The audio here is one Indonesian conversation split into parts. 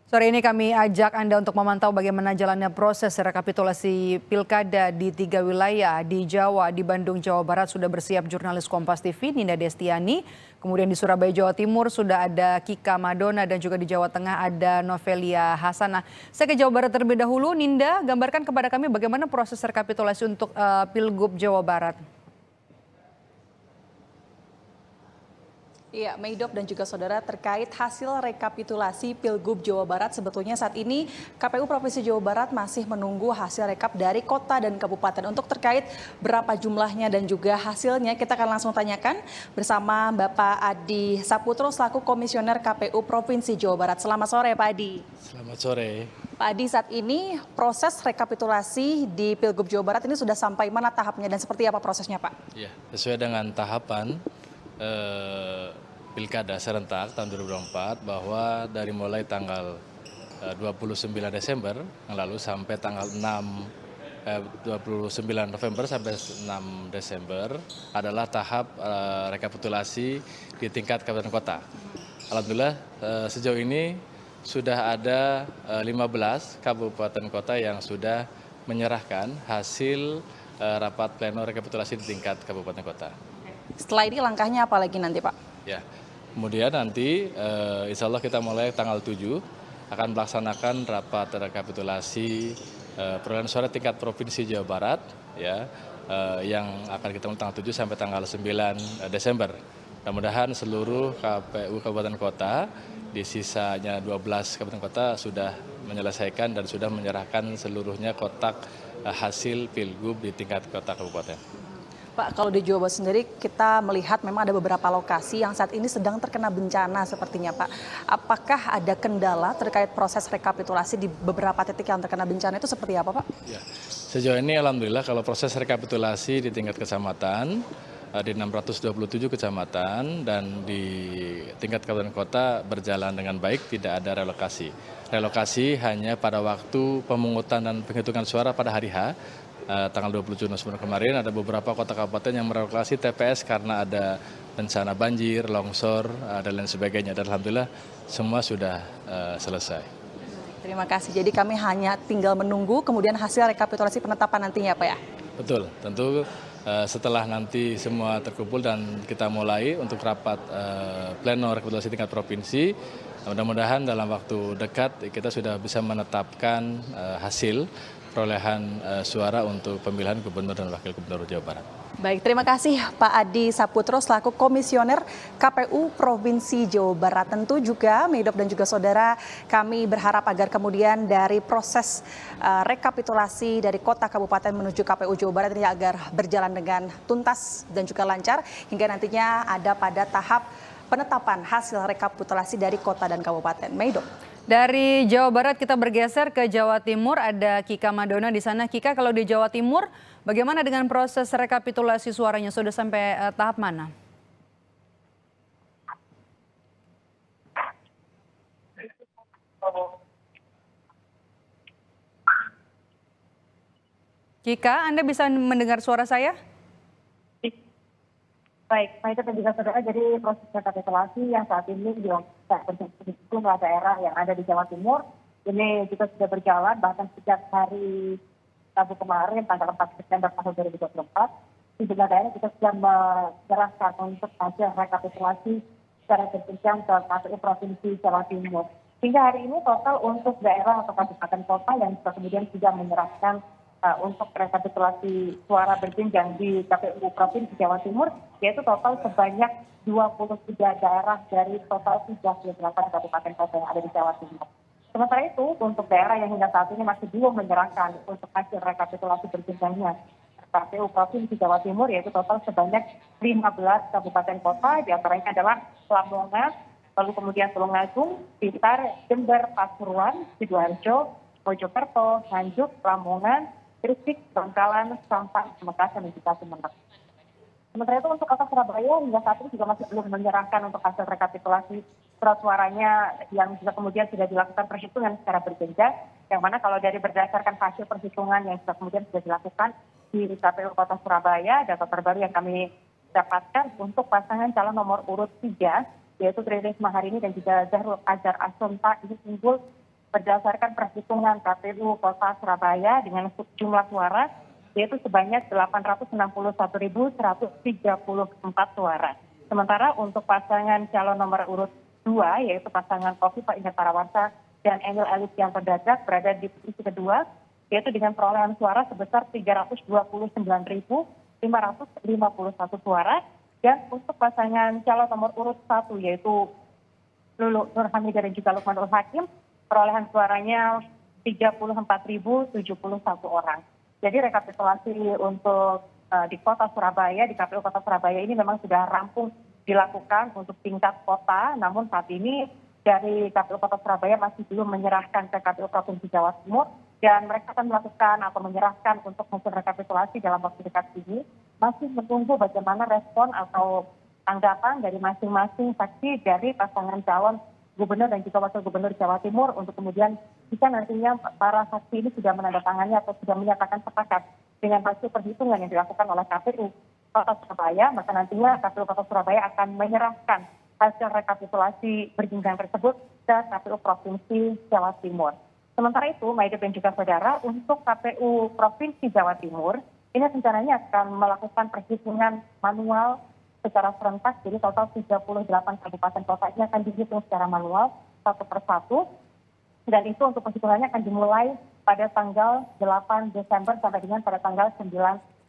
Sore ini kami ajak Anda untuk memantau bagaimana jalannya proses rekapitulasi pilkada di 3 wilayah di Jawa. Di Bandung, Jawa Barat sudah bersiap jurnalis Kompas TV Ninda Destiani. Kemudian di Surabaya, Jawa Timur sudah ada Kika Madona dan juga di Jawa Tengah ada Novelia Hasanah. Saya ke Jawa Barat terlebih dahulu. Ninda, gambarkan kepada kami bagaimana proses rekapitulasi untuk Pilgub Jawa Barat. Iya, Meidop dan juga saudara, terkait hasil rekapitulasi Pilgub Jawa Barat, sebetulnya saat ini KPU Provinsi Jawa Barat masih menunggu hasil rekap dari kota dan kabupaten. Untuk terkait berapa jumlahnya dan juga hasilnya, kita akan langsung tanyakan bersama Bapak Adi Saputro selaku Komisioner KPU Provinsi Jawa Barat. Selamat sore Pak Adi. Selamat sore. Pak Adi, saat ini proses rekapitulasi di Pilgub Jawa Barat ini sudah sampai mana tahapnya dan seperti apa prosesnya Pak? Ya, sesuai dengan tahapan Pilkada serentak tahun 2024 bahwa dari mulai tanggal 29 Desember yang lalu sampai tanggal 29 November sampai 6 Desember adalah tahap rekapitulasi di tingkat kabupaten kota. Alhamdulillah sejauh ini sudah ada 15 kabupaten kota yang sudah menyerahkan hasil rapat pleno rekapitulasi di tingkat kabupaten kota. Setelah ini langkahnya apa lagi nanti Pak? Ya, kemudian nanti insya Allah kita mulai tanggal 7 akan melaksanakan rapat rekapitulasi perolehan suara tingkat Provinsi Jawa Barat ya, yang akan kita mulai tanggal 7 sampai tanggal 9 Desember. Mudah-mudahan seluruh KPU Kabupaten Kota di sisanya 12 Kabupaten Kota sudah menyelesaikan dan sudah menyerahkan seluruhnya kotak hasil Pilgub di tingkat kota kabupaten. Pak, kalau di Jawa Barat sendiri kita melihat memang ada beberapa lokasi yang saat ini sedang terkena bencana sepertinya Pak. Apakah ada kendala terkait proses rekapitulasi di beberapa titik yang terkena bencana itu seperti apa Pak? Ya, sejauh ini alhamdulillah kalau proses rekapitulasi di tingkat kecamatan, di 627 kecamatan dan di tingkat kabupaten kota berjalan dengan baik, tidak ada relokasi. Relokasi hanya pada waktu pemungutan dan penghitungan suara pada hari H, tanggal 27 November kemarin ada beberapa kota kabupaten yang merelokasi TPS karena ada bencana banjir, longsor, dan lain sebagainya. Dan alhamdulillah semua sudah selesai. Terima kasih. Jadi kami hanya tinggal menunggu kemudian hasil rekapitulasi penetapan nantinya Pak ya? Betul, tentu setelah nanti semua terkumpul dan kita mulai untuk rapat pleno rekapitulasi tingkat provinsi, mudah-mudahan dalam waktu dekat kita sudah bisa menetapkan hasil perolehan suara untuk pemilihan gubernur dan wakil gubernur Jawa Barat. Baik, terima kasih Pak Adi Saputro selaku Komisioner KPU Provinsi Jawa Barat. Tentu juga Meidop dan juga saudara, kami berharap agar kemudian dari proses rekapitulasi dari kota kabupaten menuju KPU Jawa Barat ini agar berjalan dengan tuntas dan juga lancar hingga nantinya ada pada tahap penetapan hasil rekapitulasi dari kota dan kabupaten. Meidop. Dari Jawa Barat kita bergeser ke Jawa Timur, ada Kika Madona di sana. Kika, kalau di Jawa Timur bagaimana dengan proses rekapitulasi suaranya, sudah sampai tahap mana? Kika, Anda bisa mendengar suara saya? Baik, itu dan juga saudara, jadi proses rekapitulasi yang saat ini dilakukan di sejumlah daerah yang ada di Jawa Timur, ini juga sudah berjalan bahkan sejak hari Rabu kemarin tanggal 4 Desember tahun 2024, sejumlah daerah kita sudah menyerahkan untuk hasil rekapitulasi secara berjenjang ke KPU Provinsi Jawa Timur. Hingga hari ini total untuk daerah atau kabupaten kota yang kemudian sudah menyerahkan untuk rekapitulasi suara berjenjang di KPU Provinsi Jawa Timur, yaitu total sebanyak 23 daerah dari total 38 kabupaten kota yang ada di Jawa Timur. Sementara itu, untuk daerah yang hingga saat ini masih belum menyerahkan untuk hasil rekapitulasi berjenjangnya KPU Provinsi Jawa Timur, yaitu total sebanyak 15 kabupaten kota, diantaranya adalah Lamongan, lalu kemudian Tulungagung, Blitar, Jember, Pasuruan, Sidoarjo, Mojokerto, Nganjuk, Lamongan, Gresik, Bangkalan, Sampang, Pamekasan, dan juga Sumeneb. Sementara itu untuk kota Surabaya hingga saat ini juga masih belum menyerahkan untuk hasil rekapitulasi surat suaranya yang juga kemudian sudah dilakukan perhitungan secara berjenjang, yang mana kalau dari berdasarkan hasil perhitungan yang kemudian sudah dilakukan di KPU Kota Surabaya, data terbaru yang kami dapatkan untuk pasangan calon nomor urut 3, yaitu Tri Risma hari ini dan juga Zahrul Azhar Assunta, ini unggul berdasarkan perhitungan KPU Kota Surabaya dengan jumlah suara yaitu sebanyak 861.134 suara. Sementara untuk pasangan calon nomor urut 2 yaitu pasangan Khofifah Indar Parawansa dan Emil Elistianto Dardak berada di posisi kedua yaitu dengan perolehan suara sebesar 329.551 suara, dan untuk pasangan calon nomor urut 1 yaitu Lulu Nur Hamidah dan juga Lukmanul Hakim perolehan suaranya 34.071 orang. Jadi rekapitulasi untuk di Kota Surabaya, di KPU Kota Surabaya ini memang sudah rampung dilakukan untuk tingkat kota, namun saat ini dari KPU Kota Surabaya masih belum menyerahkan ke KPU Provinsi Jawa Timur, dan mereka akan melakukan atau menyerahkan untuk hasil rekapitulasi dalam waktu dekat ini. Masih menunggu bagaimana respon atau tanggapan dari masing-masing saksi dari pasangan calon gubernur dan juga wakil gubernur Jawa Timur untuk kemudian jika nantinya para saksi ini sudah menandatangani atau sudah menyatakan sepakat dengan hasil perhitungan yang dilakukan oleh KPU Kota Surabaya, maka nantinya KPU Kota Surabaya akan menyerahkan hasil rekapitulasi berjenjang tersebut ke KPU Provinsi Jawa Timur. Sementara itu, Maida dan juga saudara, untuk KPU Provinsi Jawa Timur, ini rencananya akan melakukan perhitungan manual secara serentak, jadi total 38 kabupaten kota ini akan dihitung secara manual satu persatu, dan itu untuk perhitungannya akan dimulai pada tanggal 8 Desember sampai dengan pada tanggal 9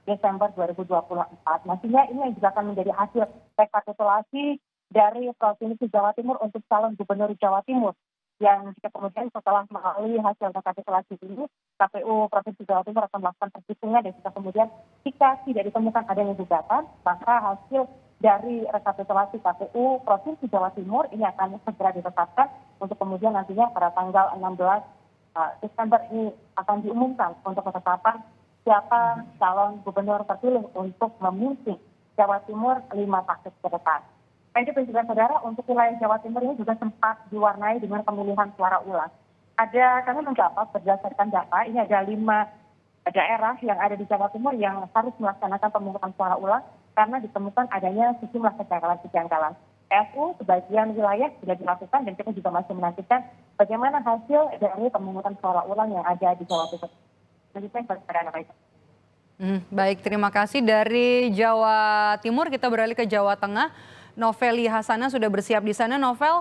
Desember 2024. Nantinya ini yang juga akan menjadi hasil rekapitulasi dari Provinsi Jawa Timur untuk calon gubernur Jawa Timur, yang jika kemudian setelah melalui hasil rekapitulasi ini, KPU Provinsi Jawa Timur akan melakukan perhitungan, dan jika kemudian jika tidak ditemukan adanya gugatan, maka hasil dari rekapitulasi KPU Provinsi Jawa Timur ini akan segera ditetapkan untuk kemudian nantinya pada tanggal 16 Desember ini akan diumumkan untuk ketetapan siapa calon gubernur terpilih untuk memimpin Jawa Timur 5 tahun ke depan. Baik, dan saudara, untuk wilayah Jawa Timur ini juga sempat diwarnai dengan pemilihan suara ulang. Kami mencatat berdasarkan data, ini ada 5 daerah yang ada di Jawa Timur yang harus melaksanakan pemungutan suara ulang karena ditemukan adanya sejumlah kejanggalan. PSU sebagian wilayah sudah dilakukan, dan kita juga masih menantikan bagaimana hasil dari pemungutan suara ulang yang ada di Jawa Timur. Baik, terima kasih. Dari Jawa Timur kita beralih ke Jawa Tengah. Novely Hasanah sudah bersiap di sana. Novel,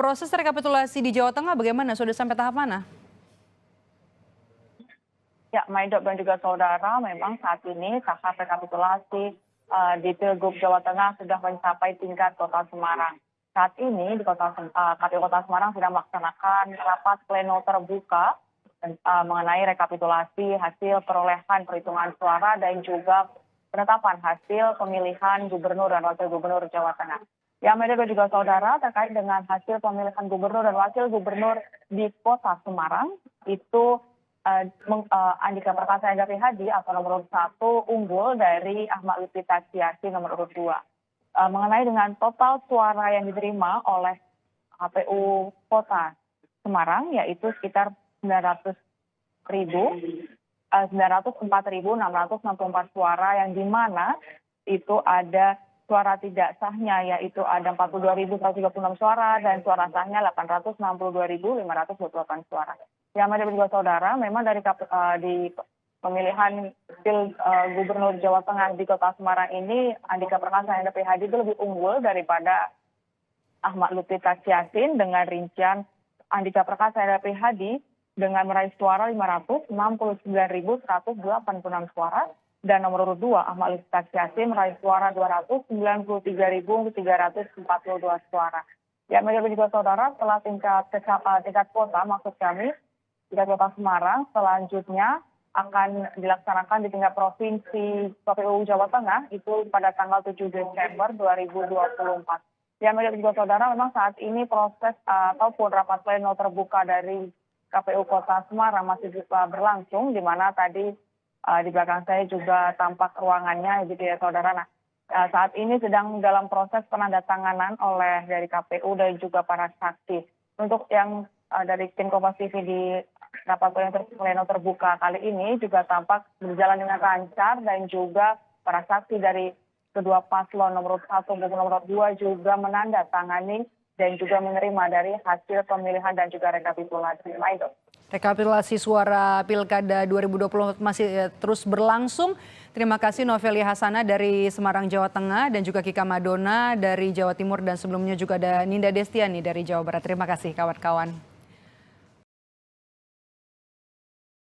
proses rekapitulasi di Jawa Tengah bagaimana? Sudah sampai tahap mana? Ya, Maidop dan juga saudara, memang saat ini tahap rekapitulasi di Pilgub Jawa Tengah sudah mencapai tingkat Kota Semarang. Saat ini di KPU Kota Semarang sedang melaksanakan rapat pleno terbuka mengenai rekapitulasi hasil perolehan perhitungan suara dan juga penetapan hasil pemilihan gubernur dan wakil gubernur Jawa Tengah. Ya, Maidop dan juga saudara, terkait dengan hasil pemilihan gubernur dan wakil gubernur di Kota Semarang, itu Andika Perkasa Enda Prihadi atau nomor urut 1 unggul dari Ahmad Lutfi Taksiasi nomor urut 2. Mengenai dengan total suara yang diterima oleh KPU Kota Semarang yaitu sekitar 904.664 suara, yang di mana itu ada suara tidak sahnya yaitu ada 42.136 suara dan suara sahnya 862.528 suara. Yang ada juga saudara, memang dari di pemilihan gubernur Jawa Tengah di Kota Semarang ini, Andika Perkasa Enda Prihadi itu lebih unggul daripada Ahmad Lutfi Taksiasin dengan rincian Andika Perkasa Enda Prihadi dengan meraih suara 569.186 suara, dan nomor urut 2 Ahmad Lutfi Taksiasin meraih suara 293.342 suara. Ya, juga saudara, setelah tingkat kota, maksud kami tingkat Kota Semarang, selanjutnya akan dilaksanakan di tingkat provinsi KPU Jawa Tengah itu pada tanggal 7 Desember 2024. Ya, juga saudara, memang saat ini proses ataupun rapat pleno terbuka dari KPU Kota Semarang masih berlangsung, di mana tadi di belakang saya juga tampak ruangannya, gitu ya saudara. Nah, saat ini sedang dalam proses penandatanganan oleh dari KPU dan juga para saksi. Untuk yang dari tim Kompas TV di rapat pleno terbuka kali ini juga tampak berjalan dengan lancar, dan juga para saksi dari kedua paslon nomor 1 maupun nomor 2 juga menandatangani dan juga menerima dari hasil pemilihan dan juga rekapitulasi. Maido. Rekapitulasi suara Pilkada 2024 masih terus berlangsung. Terima kasih Novelia Hasana dari Semarang, Jawa Tengah, dan juga Kika Madona dari Jawa Timur, dan sebelumnya juga ada Ninda Destiani dari Jawa Barat. Terima kasih kawan-kawan.